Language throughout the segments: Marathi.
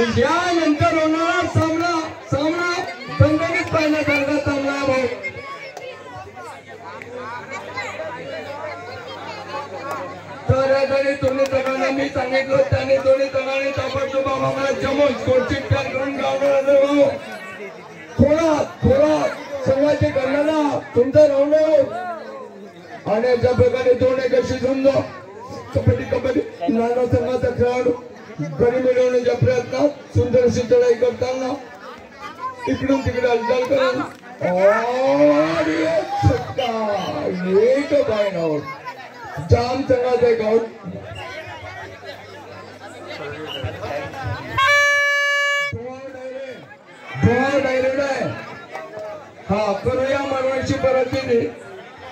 यानंतर होणारा सामना दणदणीत पाहण्यासारखा सामना भाऊ. तर दोन्ही संघांना मी सांगितलं त्याने दोन्ही संघांनी ताबडतोब आम्हाला जमून कोणची तयार करून गावणार थोडा संघाची करणारा तुमचा राऊंड आणि अशा प्रकारे दोन एक अशी झुंज कबड्डी नाना संघाचा खेळाडू घरी मिळवण्याच्या प्रयत्नात सुंदर अशी चढाई करताना इकडून तिकडे हालचाल करून एक बाय आउट जाम संघाचा एक आउट. हा करूया मारवाडची परतफेरी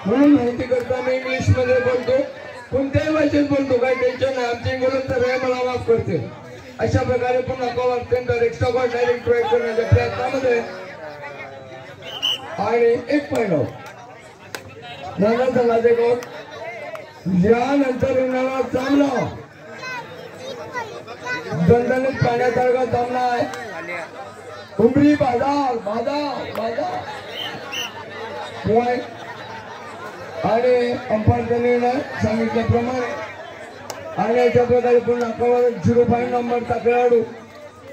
म्हणून माहिती करता मी इंग्लिश मध्ये बोलतो कोणत्याही भाषेत बोलतो काही टेन्शन नाही. आमची इंग्लिश तर मला माफ करते. अशा प्रकारे पुन्हा cover centre extra ball direct try करण्याच्या प्रयत्नामध्ये आणि एक पॉइंट आउट नाना संघाचे गोल. यानंतर होणारा सामना दणदणीत पाहण्यासारखा सामना आहे. उमरी बाजार पॉइंट आणि अंपायरने सांगितल्याप्रमाणे आणि अशा प्रकारे पुन्हा कव्हर 0 पॉइंट नंबरचा खेळाडू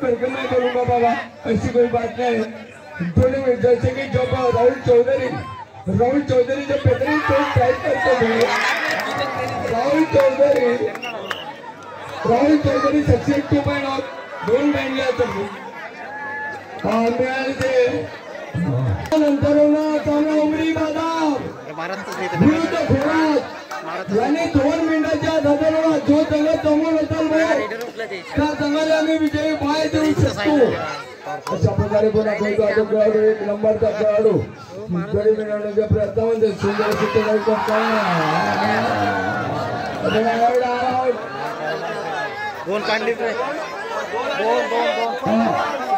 करके मैं करूंगा बाबा ऐसी कोई बात नहीं. दोनों में जैसे कि जब राहुल चौधरी जब बेहतरीन तो ट्राई करते थे राहुल चौधरी सक्सेस 2 पॉइंट और 2 पॉइंट लिया मिळाले ते. नंतर सामना उमरी बाजार विरुद्ध खोरात याने 2 मिनिटाच्या धाब्यावर जो संघ समोर असेल त्या संघाला आम्ही विजयी पाय देऊ शकतो. अशा प्रकारे पुन्हा खेळाडू एक नंबरचा खेळाडू गडी मिळवण्याच्या प्रयत्नामध्ये सुंदर सुट्टी करताना दोन काढले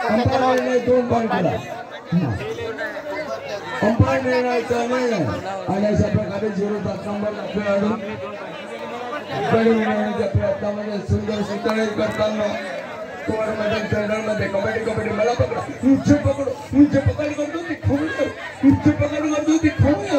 अंपायरने 2 पॉइंट केला. अंपायर निर्णयाचा निर्णय आणि अशा प्रकारे 0 नंबरचा खेळाडू गडी मिळवण्याच्या प्रयत्नामध्ये सुंदर सुट्टी करताना कोर मध्ये चॅनल मध्ये कबड्डी मला पकडा उंच पकड करतो ती खूप